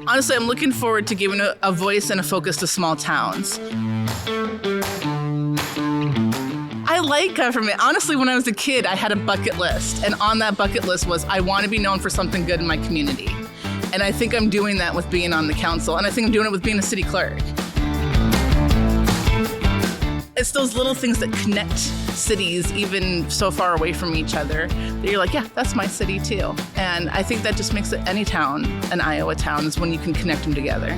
Honestly, I'm looking forward to giving a voice and a focus to small towns. I like government. Honestly, when I was a kid, I had a bucket list. And on that bucket list was, I want to be known for something good in my community. And I think I'm doing that with being on the council. And I think I'm doing it with being a city clerk. It's those little things that connect cities even so far away from each other that you're like, yeah, that's my city too. And I think that just makes it any town an Iowa town, is when you can connect them together.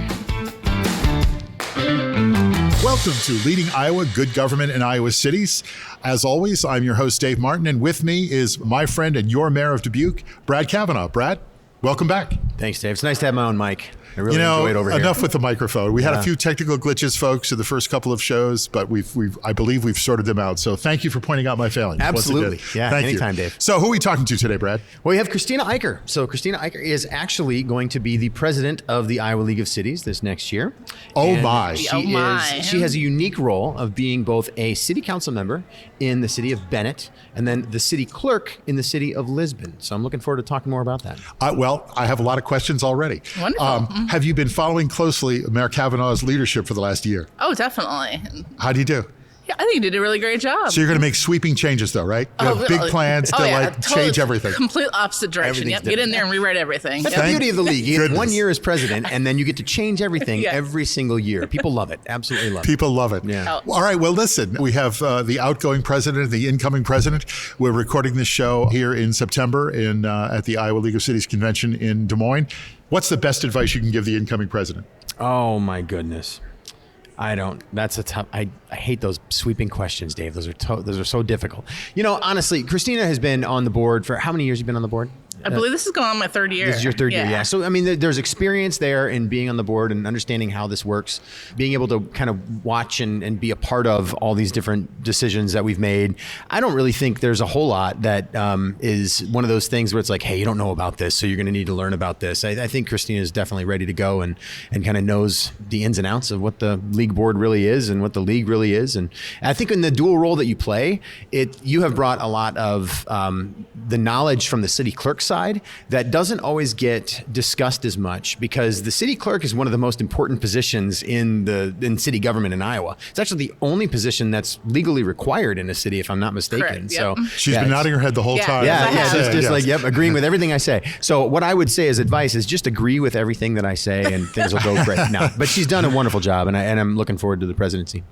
Welcome to Leading Iowa, Good Government in Iowa Cities. As always, I'm your host, Dave Martin, and with me is my friend and your mayor of Dubuque, Brad Cavanagh. Brad, welcome back. Thanks, Dave. It's nice to have my own mic. I really enjoy it over here. Enough with the microphone. We had a few technical glitches, folks, in the first couple of shows, but I believe we've sorted them out. So thank you for pointing out my failings. Absolutely. Yeah, thank anytime, you. Dave. So who are we talking to today, Brad? Well, we have Christina Eicher. So Christina Eicher is actually going to be the president of the Iowa League of Cities this next year. Oh, my. She has a unique role of being both a city council member in the city of Bennett and then the city clerk in the city of Lisbon. So I'm looking forward to talking more about that. Well, I have a lot of questions already. Wonderful. Have you been following closely Mayor Cavanagh's leadership for the last year? Oh, definitely. How do you do? Yeah, I think you did a really great job. So you're going to make sweeping changes, though, right? You have big plans to change everything. Complete opposite direction. Yep. Get in there and rewrite everything. That's the beauty of the league. You have 1 year as president, and then you get to change everything Yes. every single year. People love it. Absolutely love it. People love it. Yeah. All right. Well, listen, we have the outgoing president, the incoming president. We're recording this show here in September at the Iowa League of Cities convention in Des Moines. What's the best advice you can give the incoming president? Oh, my goodness. That's a tough, I hate those sweeping questions, Dave. Those are so difficult. You know, honestly, Christina has been on the board for, how many years have you been on the board? I believe this is going on my third year. This is your third year, yeah. So, I mean, there's experience there in being on the board and understanding how this works, being able to kind of watch and be a part of all these different decisions that we've made. I don't really think there's a whole lot that is one of those things where it's like, hey, you don't know about this, so you're going to need to learn about this. I think Christina is definitely ready to go and kind of knows the ins and outs of what the league board really is and what the league really is. And I think in the dual role that you play, you have brought a lot of the knowledge from the city clerk side that doesn't always get discussed as much, because the city clerk is one of the most important positions in city government in Iowa. It's actually the only position that's legally required in a city, if I'm not mistaken. Correct, So yep. She's been nodding her head the whole time. Yeah, just like, yes. yep, agreeing with everything I say. So what I would say as advice is just agree with everything that I say and things will go great. No, but she's done a wonderful job, and I'm looking forward to the presidency.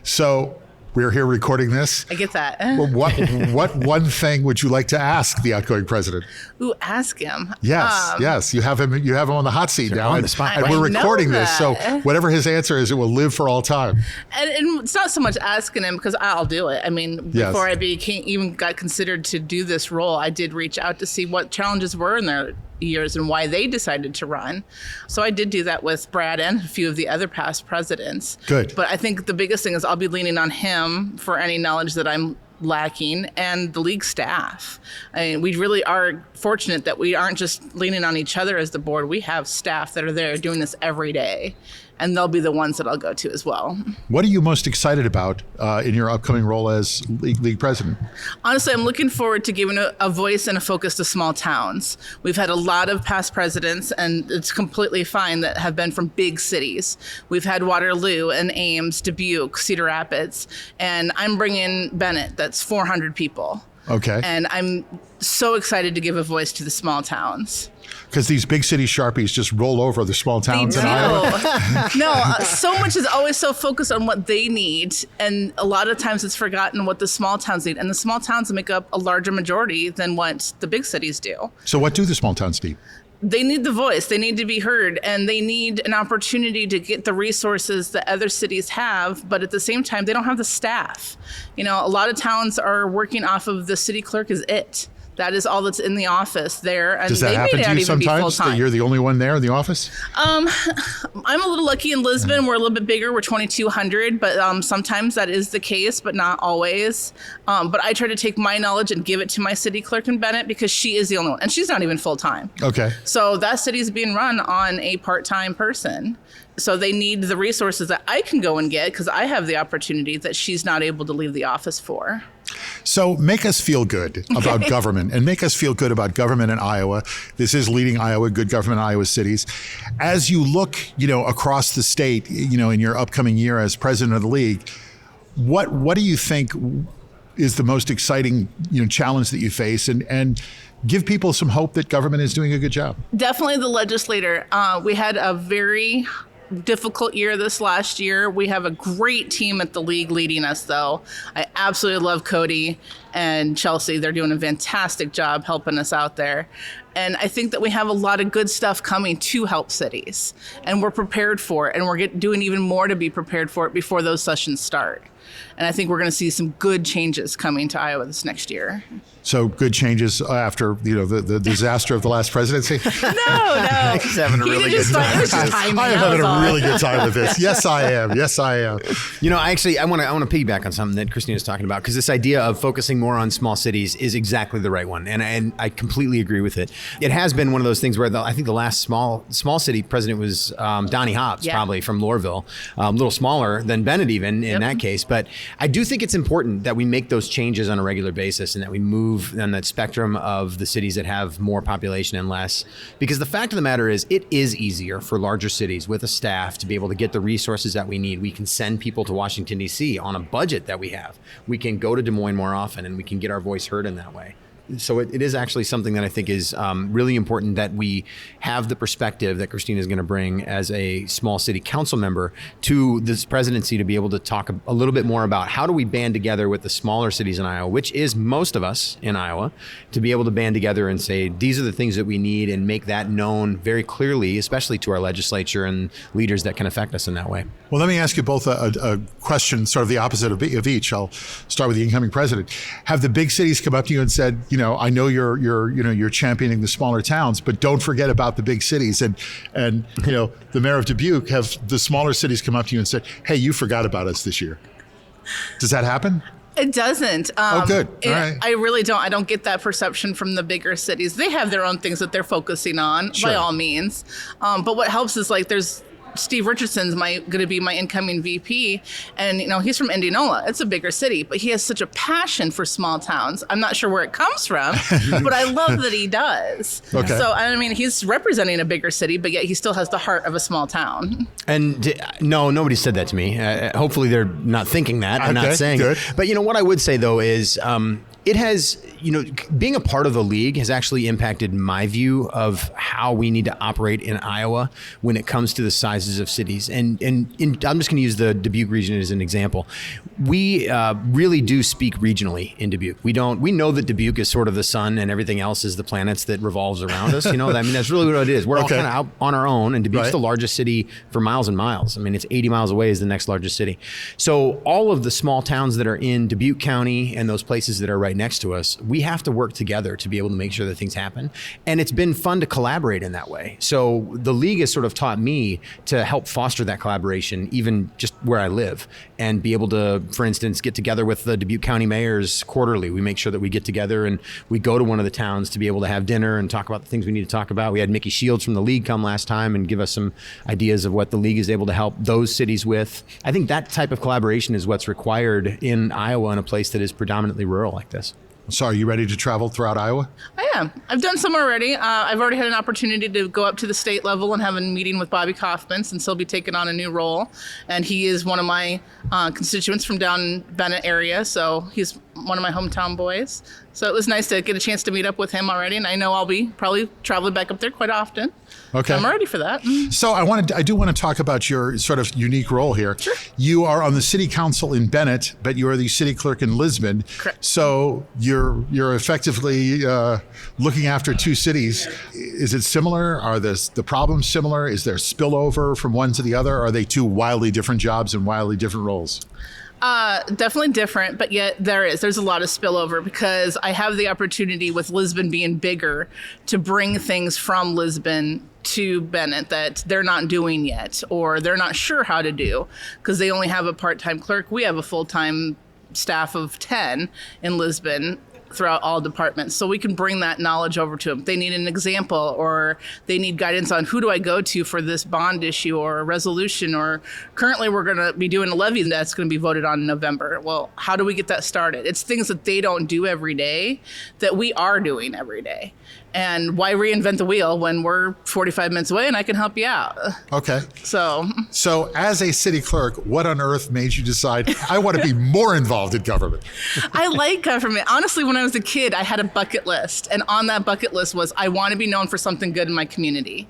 So we're here recording this. I get that. Well, what one thing would you like to ask the outgoing president? Ooh, ask him. Yes. You have him on the hot seat now. on the spot. And we're I know recording this, so that. whatever his answer is, it will live for all time. And it's not so much asking him, because I'll do it. I mean, Yes. before I even got considered to do this role, I did reach out to see what challenges were in their years and why they decided to run. So I did do that with Brad and a few of the other past presidents. Good. But I think the biggest thing is I'll be leaning on him for any knowledge that I'm lacking, and the league staff. I mean, we really are fortunate that we aren't just leaning on each other as the board. We have staff that are there doing this every day, and they'll be the ones that I'll go to as well. What are you most excited about in your upcoming role as league president? Honestly, I'm looking forward to giving a voice and a focus to small towns. We've had a lot of past presidents, and it's completely fine, that have been from big cities. We've had Waterloo and Ames, Dubuque, Cedar Rapids, and I'm bringing Bennett, that's 400 people. Okay. And I'm so excited to give a voice to the small towns. Because these big city Sharpies just roll over the small towns in Iowa. No, so much is always so focused on what they need, and a lot of times it's forgotten what the small towns need. And the small towns make up a larger majority than what the big cities do. So what do the small towns need? They need the voice, they need to be heard, and they need an opportunity to get the resources that other cities have, but at the same time, they don't have the staff. You know, a lot of towns are working off of the city clerk is it. That is all that's in the office there. And Does that they happen may to not you even be sometimes, full-time. that you're the only one there in the office? I'm a little lucky in Lisbon. We're a little bit bigger. We're 2,200, but sometimes that is the case, but not always. But I try to take my knowledge and give it to my city clerk in Bennett, because she is the only one, and she's not even full-time. Okay. So that city is being run on a part-time person. So they need the resources that I can go and get, because I have the opportunity that she's not able to leave the office for. So make us feel good about government, and make us feel good about government in Iowa. This is Leading Iowa, Good Government in Iowa Cities. As you look, across the state, in your upcoming year as president of the league, what do you think is the most exciting, challenge that you face, and give people some hope that government is doing a good job? Definitely the legislator. We had a very difficult year this last year. We have a great team at the league leading us, though. I absolutely love Cody and Chelsea. They're doing a fantastic job helping us out there. And I think that we have a lot of good stuff coming to help cities, and we're prepared for it, and we're doing even more to be prepared for it before those sessions start. And I think we're going to see some good changes coming to Iowa this next year. So good changes after the disaster of the last presidency. No. He's having a really good time. I am having a really good time with this. Yes, I am. I want to piggyback on something that Christina is talking about, because this idea of focusing more on small cities is exactly the right one, and I completely agree with it. It has been one of those things where I think the last small city president was Donnie Hobbs, probably from Lorville, a little smaller than Bennett even in that case. But I do think it's important that we make those changes on a regular basis, and that we move on that spectrum of the cities that have more population and less. Because the fact of the matter is, it is easier for larger cities with a staff to be able to get the resources that we need. We can send people to Washington, D.C. on a budget that we have. We can go to Des Moines more often, and we can get our voice heard in that way. So it is actually something that I think is really important, that we have the perspective that Christina is going to bring as a small city council member to this presidency, to be able to talk a little bit more about how do we band together with the smaller cities in Iowa, which is most of us in Iowa, to be able to band together and say, these are the things that we need, and make that known very clearly, especially to our legislature and leaders that can affect us in that way. Well, let me ask you both a question, sort of the opposite of each. I'll start with the incoming president. Have the big cities come up to you and said, I know you're championing the smaller towns, but don't forget about the big cities. And the mayor of Dubuque, have the smaller cities come up to you and said, hey, you forgot about us this year? Does that happen? It doesn't. Good. All right. I really don't. I don't get that perception from the bigger cities. They have their own things that they're focusing on, by all means. But what helps is, there's Steve Richardson's going to be my incoming VP, and he's from Indianola. It's a bigger city, but he has such a passion for small towns. I'm not sure where it comes from, but I love that he does. Okay. So he's representing a bigger city, but yet he still has the heart of a small town. And no, nobody said that to me. Hopefully they're not thinking that and not saying good. it. But what I would say though is, it has, being a part of the league has actually impacted my view of how we need to operate in Iowa when it comes to the sizes of cities. And I'm just going to use the Dubuque region as an example. We really do speak regionally in Dubuque. We know that Dubuque is sort of the sun, and everything else is the planets that revolves around us. That's really what it is. We're all kind of out on our own, and Dubuque's the largest city for miles and miles. It's 80 miles away is the next largest city. So all of the small towns that are in Dubuque County and those places that are right next to us, we have to work together to be able to make sure that things happen. And it's been fun to collaborate in that way. So the league has sort of taught me to help foster that collaboration, even just where I live, and be able to, for instance, get together with the Dubuque County mayors quarterly. We make sure that we get together and we go to one of the towns to be able to have dinner and talk about the things we need to talk about. We had Mickey Shields from the league come last time and give us some ideas of what the league is able to help those cities with. I think that type of collaboration is what's required in Iowa, in a place that is predominantly rural like this. So are you ready to travel throughout Iowa? I am. I've done some already. I've already had an opportunity to go up to the state level and have a meeting with Bobby Kaufman, since he'll be taking on a new role. And he is one of my constituents from down in Bennett area, so he's one of my hometown boys. So it was nice to get a chance to meet up with him already, and I know I'll be probably traveling back up there quite often. Okay. I'm ready for that. So I do want to talk about your sort of unique role here. Sure. You are on the city council in Bennett, but you are the city clerk in Lisbon. Correct. So you're effectively looking after two cities. Is it similar? Are the problems similar? Is there spillover from one to the other? Are they two wildly different jobs and wildly different roles? Definitely different, but yet there's a lot of spillover, because I have the opportunity, with Lisbon being bigger, to bring things from Lisbon to Bennett that they're not doing yet, or they're not sure how to do, because they only have a part-time clerk. We have a full-time staff of 10 in Lisbon. throughout all departments. So we can bring that knowledge over to them. They need an example, or they need guidance on who do I go to for this bond issue or a resolution, or currently we're going to be doing a levy that's going to be voted on in November. Well, how do we get that started? It's things that they don't do every day that we are doing every day. And why reinvent the wheel when we're 45 minutes away and I can help you out? Okay. So as a city clerk, what on earth made you decide I want to be more involved in government? I like government. Honestly, when I was a kid, I had a bucket list. And on that bucket list was, I want to be known for something good in my community.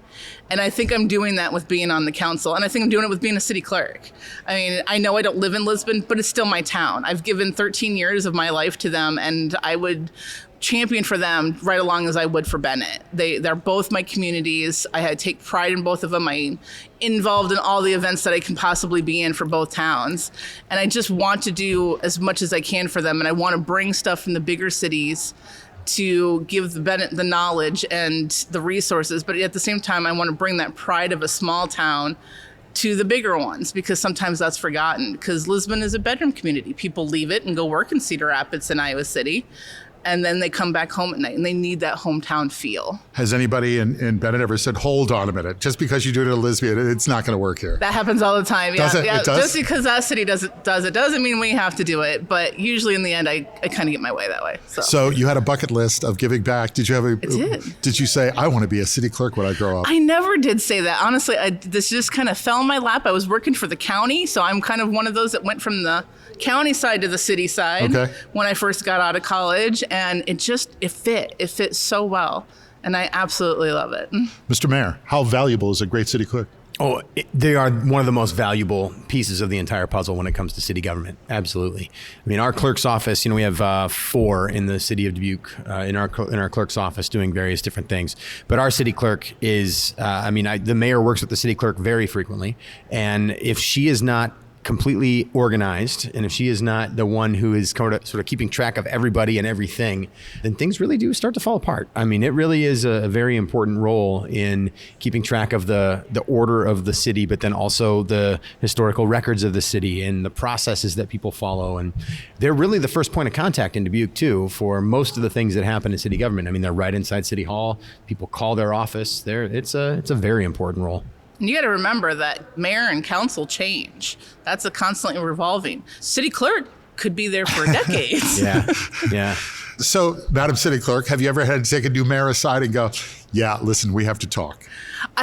And I think I'm doing that with being on the council. And I think I'm doing it with being a city clerk. I mean, I know I don't live in Lisbon, but it's still my town. I've given 13 years of my life to them, and I would champion for them right along as I would for Bennett. They're both my communities. I take pride in both of them. I'm involved in all the events that I can possibly be in for both towns. And I just want to do as much as I can for them. And I want to bring stuff from the bigger cities to give the Bennett the knowledge and the resources. But at the same time, I want to bring that pride of a small town to the bigger ones, because sometimes that's forgotten. Because Lisbon is a bedroom community. People leave it and go work in Cedar Rapids and Iowa City. And then they come back home at night, and they need that hometown feel. Has anybody in Bennett ever said, hold on a minute, just because you do it in Lisbon, it's not going to work here? That happens all the time. Does it? Yeah. It does? Just because that city does it doesn't mean we have to do it. But usually in the end, I kind of get my way that way. So you had a bucket list of giving back. Did you have I did. Did you say, I want to be a city clerk when I grow up? I never did say that. Honestly, this just kind of fell in my lap. I was working for the county, so I'm kind of one of those that went from the county side to the city side when I first got out of college, and it fit so well, and I absolutely love it. Mr. Mayor, how valuable is a great city clerk? Oh, they are one of the most valuable pieces of the entire puzzle when it comes to city government. Absolutely. I mean, our clerk's office, we have 4 in the city of Dubuque in our clerk's office doing various different things. But our city clerk is, the mayor works with the city clerk very frequently. And if she is not completely organized, and if she is not the one who is sort of keeping track of everybody and everything, then things really do start to fall apart. I mean, it really is a very important role in keeping track of the order of the city, but then also the historical records of the city and the processes that people follow. And they're really the first point of contact in Dubuque too for most of the things that happen in city government. I mean, they're right inside City Hall. People call their office. It's a very important role. And you got to remember that mayor and council change. That's a constantly revolving. City clerk could be there for decades. Yeah. So, Madam City Clerk, have you ever had to take a new mayor aside and go, yeah, listen, we have to talk?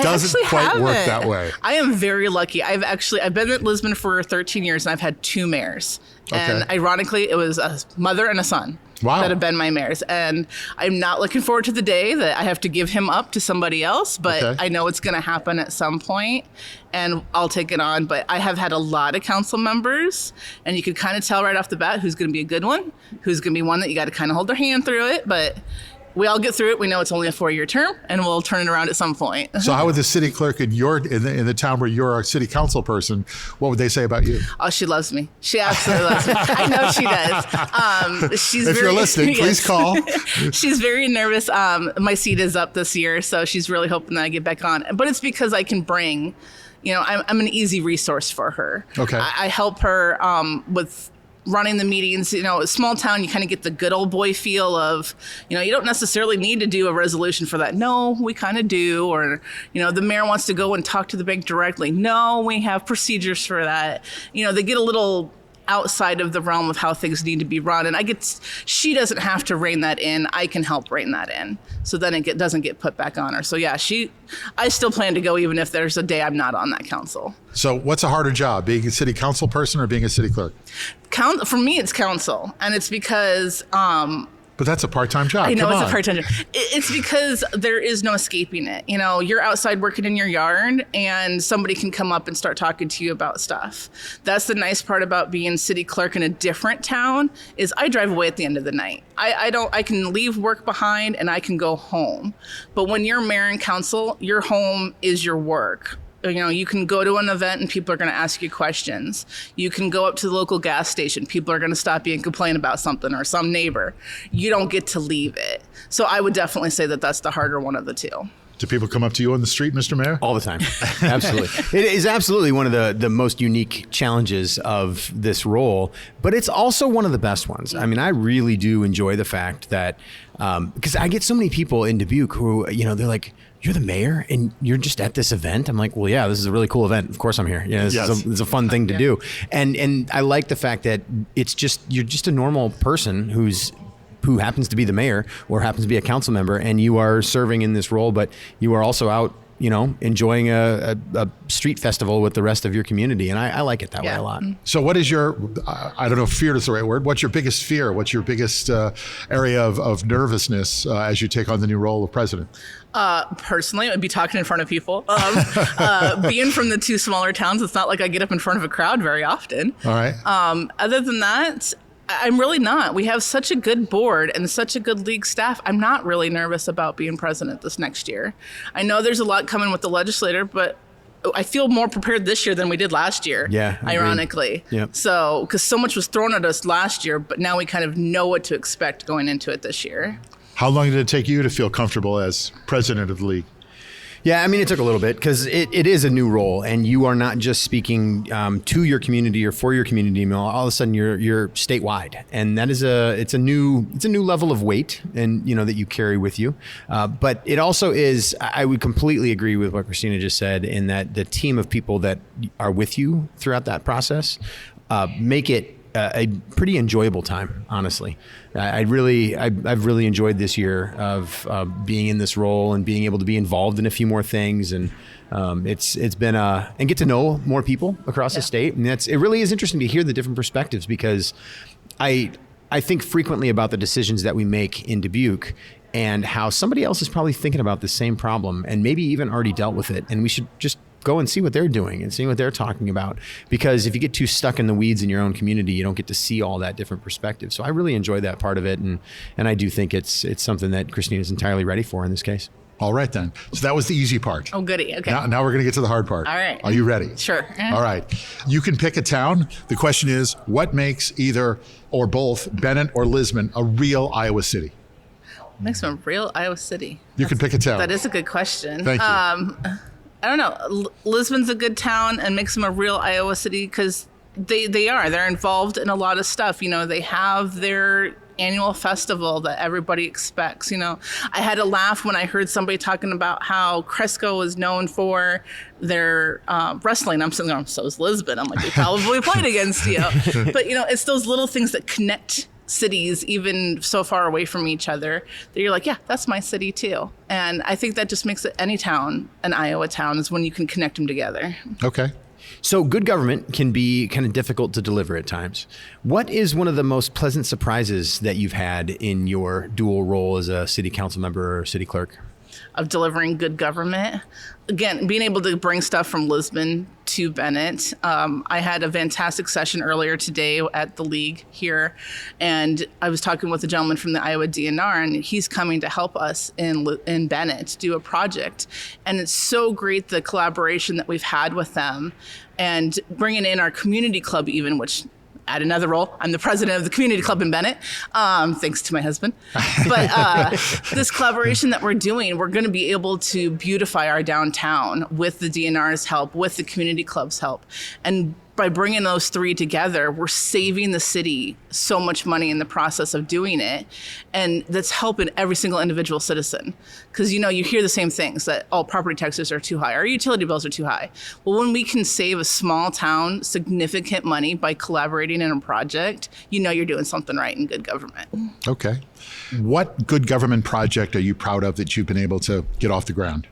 Doesn't quite work that way. I am very lucky. I've been at Lisbon for 13 years, and I've had 2 mayors. And ironically, it was a mother and a son that have been my mayors. And I'm not looking forward to the day that I have to give him up to somebody else, but I know it's going to happen at some point, and I'll take it on. But I have had a lot of council members, and you could kind of tell right off the bat who's going to be a good one, who's going to be one that you got to kind of hold their hand through it. But we all get through it. We know it's only a 4-year term, and we'll turn it around at some point. So how would the city clerk in the town where you're a city council person, what would they say about you? Oh, she loves me. She absolutely loves me. I know she does. If you're listening, please call. She's very nervous. My seat is up this year, so she's really hoping that I get back on. But it's because I can bring, I'm an easy resource for her. Okay. I help her with running the meetings. A small town, you kind of get the good old boy feel of, you don't necessarily need to do a resolution for that. No, we kind of do. Or, the mayor wants to go and talk to the bank directly. No, we have procedures for that. They get a little outside of the realm of how things need to be run. And she doesn't have to rein that in. I can help rein that in. So then it doesn't get put back on her. So yeah, I still plan to go even if there's a day I'm not on that council. So what's a harder job, being a city council person or being a city clerk? For me, it's council. And it's because But that's a part-time job. I know it's a part-time job. It's because there is no escaping it. You're outside working in your yard, and somebody can come up and start talking to you about stuff. That's the nice part about being city clerk in a different town is I drive away at the end of the night. I can leave work behind and I can go home. But when you're mayor and council, your home is your work. You can go to an event and people are going to ask you questions. You can go up to the local gas station. People are going to stop you and complain about something, or some neighbor. You don't get to leave it. So I would definitely say that that's the harder one of the two. Do people come up to you on the street, Mr. Mayor? All the time. Absolutely. It is absolutely one of the most unique challenges of this role, but it's also one of the best ones. I mean, I really do enjoy the fact that, because I get so many people in Dubuque who, they're like, "You're the mayor and you're just at this event?" I'm like, "Well, yeah, this is a really cool event. Of course I'm here. This is a fun thing to do." And I like the fact that you're just a normal person who happens to be the mayor or happens to be a council member, and you are serving in this role, but you are also out, enjoying a street festival with the rest of your community. And I like it that way a lot. So what is your, I don't know if fear is the right word, what's your biggest fear? What's your biggest area of nervousness as you take on the new role of president? Personally, I'd be talking in front of people. Being from the two smaller towns, it's not like I get up in front of a crowd very often. All right. Other than that, I'm really not. We have such a good board and such a good league staff. I'm not really nervous about being president this next year. I know there's a lot coming with the legislator, but I feel more prepared this year than we did last year. Yeah, ironically. Yep. So, because so much was thrown at us last year, but now we kind of know what to expect going into it this year. How long did it take you to feel comfortable as president of the league? Yeah, I mean, it took a little bit because it is a new role, and you are not just speaking to your community or for your community. All of a sudden, you're statewide, and that is it's a new level of weight, and that you carry with you. But it also is. I would completely agree with what Christina just said, in that the team of people that are with you throughout that process make it a pretty enjoyable time, honestly. I've really enjoyed this year of being in this role and being able to be involved in a few more things, and it's been and get to know more people across the state. And it really is interesting to hear the different perspectives, because I think frequently about the decisions that we make in Dubuque and how somebody else is probably thinking about the same problem and maybe even already dealt with it, and we should just go and see what they're doing and see what they're talking about. Because if you get too stuck in the weeds in your own community, you don't get to see all that different perspective. So I really enjoy that part of it. And I do think it's something that Christina is entirely ready for in this case. All right, then. So that was the easy part. Oh, goody. Okay. Now we're going to get to the hard part. All right. Are you ready? Sure. All right. You can pick a town. The question is, what makes either or both Bennett or Lisbon a real Iowa city? Makes them a real Iowa city. You can pick a town. That is a good question. Thank you. I don't know. Lisbon's a good town and makes them a real Iowa city because they're involved in a lot of stuff. They have their annual festival that everybody expects. I had a laugh when I heard somebody talking about how Cresco is known for their wrestling. I'm sitting there, so is Lisbon. I'm like, they probably played against you. But, it's those little things that connect cities even so far away from each other that you're like, yeah, that's my city too. And I think that just makes it any town an Iowa town, is when you can connect them together. Okay. So good government can be kind of difficult to deliver at times. What is one of the most pleasant surprises that you've had in your dual role as a city council member or city clerk? Of delivering good government. Again, being able to bring stuff from Lisbon to Bennett. I had a fantastic session earlier today at the league here, and I was talking with a gentleman from the Iowa DNR, and he's coming to help us in Bennett do a project. And it's so great, the collaboration that we've had with them, and bringing in our community club even, which add another role. I'm the president of the community club in Bennett, thanks to my husband. But this collaboration that we're doing, we're going to be able to beautify our downtown with the DNR's help, with the community club's help. And by bringing those three together, we're saving the city so much money in the process of doing it. And that's helping every single individual citizen. Because, you hear the same things, that all property taxes are too high, our utility bills are too high. Well, when we can save a small town significant money by collaborating in a project, you're doing something right in good government. Okay. What good government project are you proud of that you've been able to get off the ground?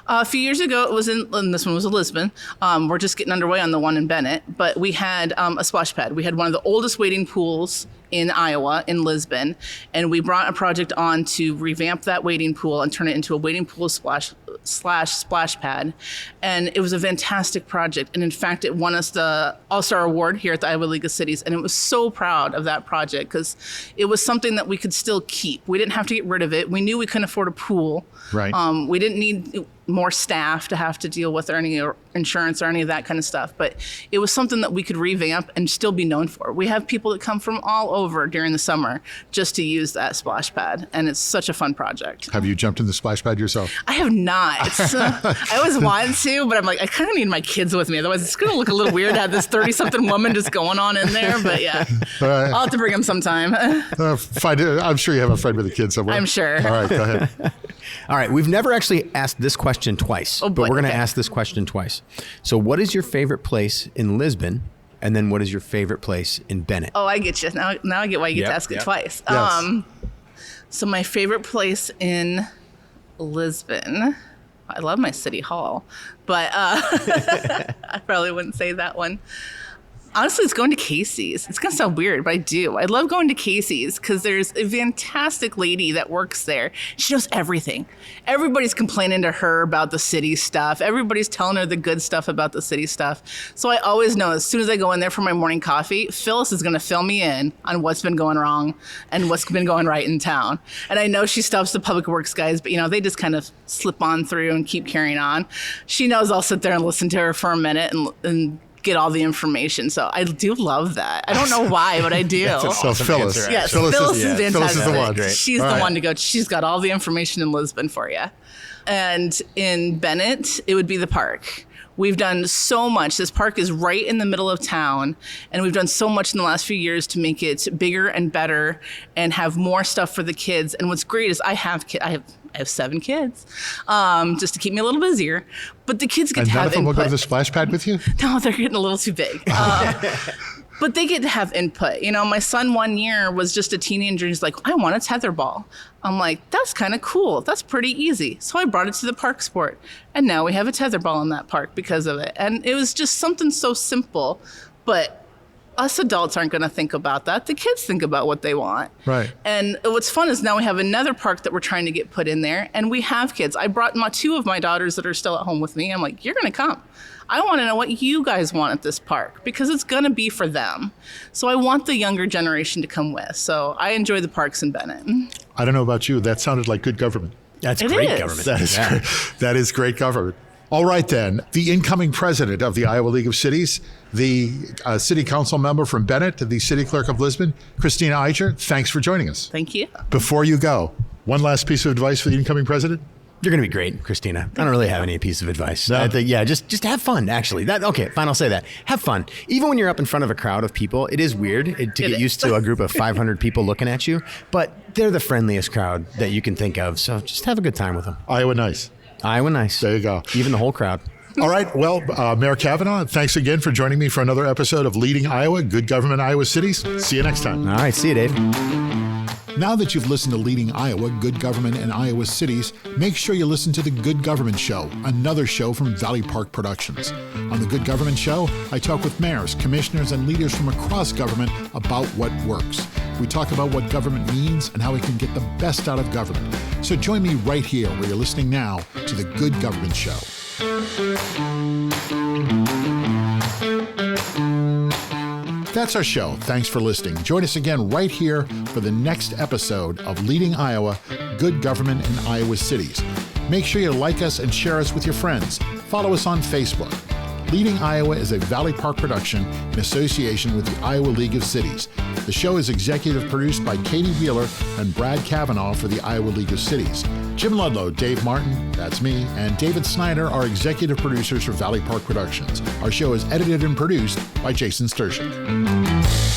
A few years ago, it was and this one was in Lisbon. We're just getting underway on the one in Bennett, but we had a splash pad. We had one of the oldest wading pools in Iowa, in Lisbon, and we brought a project on to revamp that wading pool and turn it into a wading pool splash pad. And it was a fantastic project. And in fact, it won us the All-Star Award here at the Iowa League of Cities. And it was so proud of that project because it was something that we could still keep. We didn't have to get rid of it. We knew we couldn't afford a pool. Right. We didn't need more staff to have to deal with or any insurance or any of that kind of stuff. But it was something that we could revamp and still be known for. We have people that come from all over during the summer just to use that splash pad. And it's such a fun project. Have you jumped in the splash pad yourself? I have not. I always wanted to, but I'm like, I kind of need my kids with me. Otherwise, it's going to look a little weird to have this 30-something woman just going on in there. But yeah, I'll have to bring them sometime. I'm sure you have a friend with a kid somewhere. I'm sure. All right, go ahead. All right, we've never actually asked this question twice, Oh, boy. but we're going to Okay. ask this question twice. So what is your favorite place in Lisbon? And then what is your favorite place in Bennett? Oh, I get you. Now I get why you get to Yep, ask it yep. twice. Yes. So my favorite place in Lisbon, I love my city hall, but I probably wouldn't say that one. Honestly, it's going to Casey's. It's going to sound weird, but I do. I love going to Casey's because there's a fantastic lady that works there. She knows everything. Everybody's complaining to her about the city stuff. Everybody's telling her the good stuff about the city stuff. So I always know as soon as I go in there for my morning coffee, Phyllis is going to fill me in on what's been going wrong and what's been going right in town. And I know she stops the public works guys, but they just kind of slip on through and keep carrying on. She knows I'll sit there and listen to her for a minute and get all the information. So I do love that. I don't know why, but I do. So Phyllis. answer, Yes, Phyllis Phyllis is Phyllis is fantastic. the one. Great. She's All the right. one to go. She's got all the information in Lisbon for you. And in Bennett, it would be the park. We've done so much. This park is right in the middle of town, and we've done so much in the last few years to make it bigger and better and have more stuff for the kids. And what's great is I have 7 kids, just to keep me a little busier. But the kids get And to none have of them will go to input. the splash pad with you? No, they're getting a little too big. But they get to have input. My son 1 year was just a teenager. He's like, I want a tetherball. I'm like, that's kind of cool. That's pretty easy. So I brought it to the park sport. And now we have a tetherball in that park because of it. And it was just something so simple. But us adults aren't going to think about that. The kids think about what they want. Right. And what's fun is now we have another park that we're trying to get put in there. And we have kids. I brought 2 of my daughters that are still at home with me. I'm like, you're going to come. I want to know what you guys want at this park because it's going to be for them. So I want the younger generation to come with. So I enjoy the parks in Bennett. I don't know about you. That sounded like good government. That's It great is. government. That is great government. All right, then. The incoming president of the Iowa League of Cities, the city council member from Bennett, the city clerk of Lisbon, Christina Eicher, thanks for joining us. Thank you. Before you go, one last piece of advice for the incoming president? You're going to be great, Christina. I don't really have any piece of advice. No? I think, just have fun, actually. Okay, fine, I'll say that. Have fun. Even when you're up in front of a crowd of people, it is weird to get is. used to a group of 500 people looking at you, but they're the friendliest crowd that you can think of, so just have a good time with them. Iowa nice. Iowa nice. There you go. Even the whole crowd. All right. Well, Mayor Cavanagh, thanks again for joining me for another episode of Leading Iowa, Good Government Iowa Cities. See you next time. All right, see you, Dave. Now that you've listened to Leading Iowa, Good Government in Iowa Cities, make sure you listen to The Good Government Show, another show from Valley Park Productions. On The Good Government Show, I talk with mayors, commissioners, and leaders from across government about what works. We talk about what government means and how we can get the best out of government. So join me right here where you're listening now to The Good Government Show. That's our show. Thanks for listening. Join us again right here for the next episode of Leading Iowa, Good Government in Iowa Cities. Make sure you like us and share us with your friends. Follow us on Facebook. Leading Iowa is a Valley Park production in association with the Iowa League of Cities. The show is executive produced by Katie Wheeler and Brad Cavanagh for the Iowa League of Cities. Jim Ludlow, Dave Martin, that's me, and David Snyder are executive producers for Valley Park Productions. Our show is edited and produced by Jason Stershic.